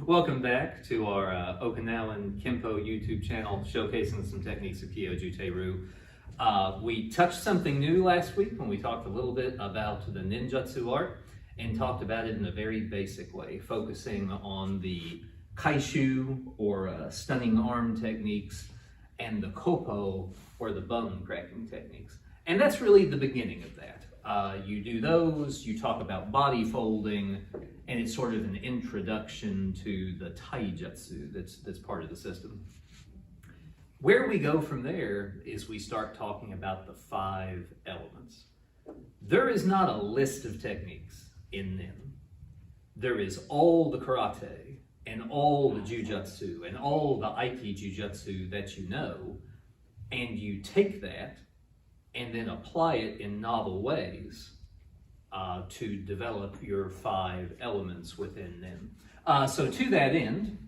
Welcome back to our Okinawan Kempo YouTube channel showcasing some techniques of Kyo-Jutei-Ryu. We touched something new last week when we talked a little bit about the ninjutsu art and talked about it in a very basic way, focusing on the kaishu or stunning arm techniques and the koppo or the bone cracking techniques. And that's really the beginning of that. You do those, you talk about body folding, and it's sort of an introduction to the taijutsu that's part of the system. Where we go from there is we start talking about the 5 elements. There is not a list of techniques in Nin. There is all the karate and all the jujutsu and all the aiki jujutsu that you know, and you take that and then apply it in novel ways to develop your 5 elements within Nin. So to that end,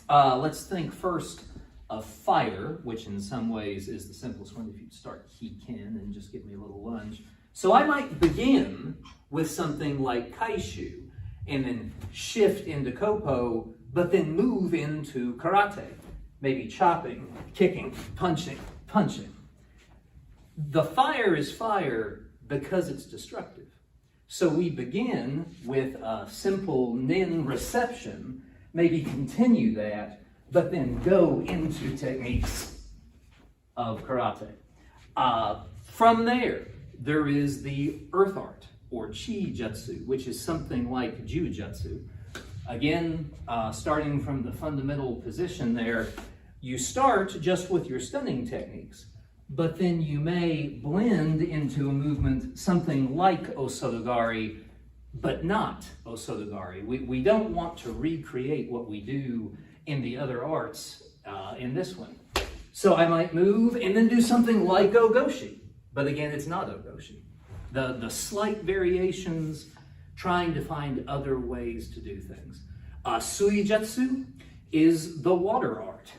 let's think first of fire, which in some ways is the simplest one. If you start Hiken and just give me a little lunge. So I might begin with something like kaishu and then shift into koppo, but then move into karate, maybe chopping, kicking, punching. The fire is fire because it's destructive. So we begin with a simple Nin reception, maybe continue that, but then go into techniques of karate. From there is the earth art, or chi jutsu, which is something like jujutsu. Again, starting from the fundamental position there, you start just with your stunning techniques, but then you may blend into a movement something like osotogari, but not osotogari. We don't want to recreate what we do in the other arts in this one. So I might move and then do something like ogoshi, but again, it's not ogoshi. The slight variations, trying to find other ways to do things. Suijutsu is the water art.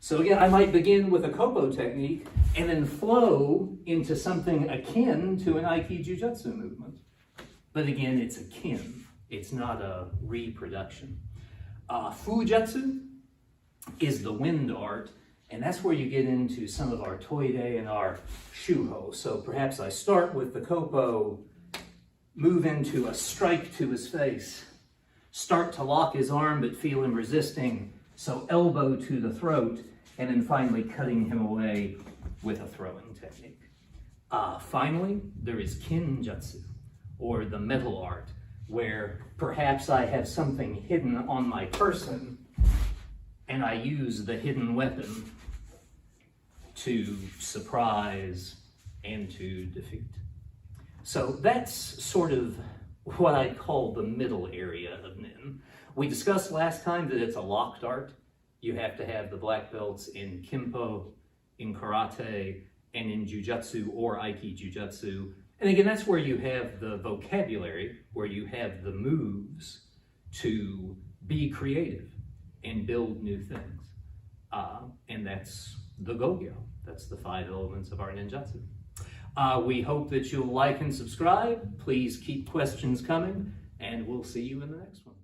So again, I might begin with a koppo technique and then flow into something akin to an aiki jujutsu movement. But again, it's akin. It's not a reproduction. Fujutsu is the wind art, and that's where you get into some of our toide and our shuho. So perhaps I start with the koppo, move into a strike to his face, start to lock his arm but feel him resisting, so elbow to the throat, and then finally cutting him away with a throwing technique. Finally, there is kinjutsu, or the metal art, where perhaps I have something hidden on my person, and I use the hidden weapon to surprise and to defeat. So that's sort of what I call the middle area of Nin. We discussed last time that it's a locked art. You have to have the black belts in Kempo, in karate, and in jujutsu or aiki jujutsu. And again, that's where you have the vocabulary, where you have the moves to be creative and build new things. And that's the Gogyo. That's the 5 elements of our ninjutsu. We hope that you'll like and subscribe. Please keep questions coming, and we'll see you in the next one.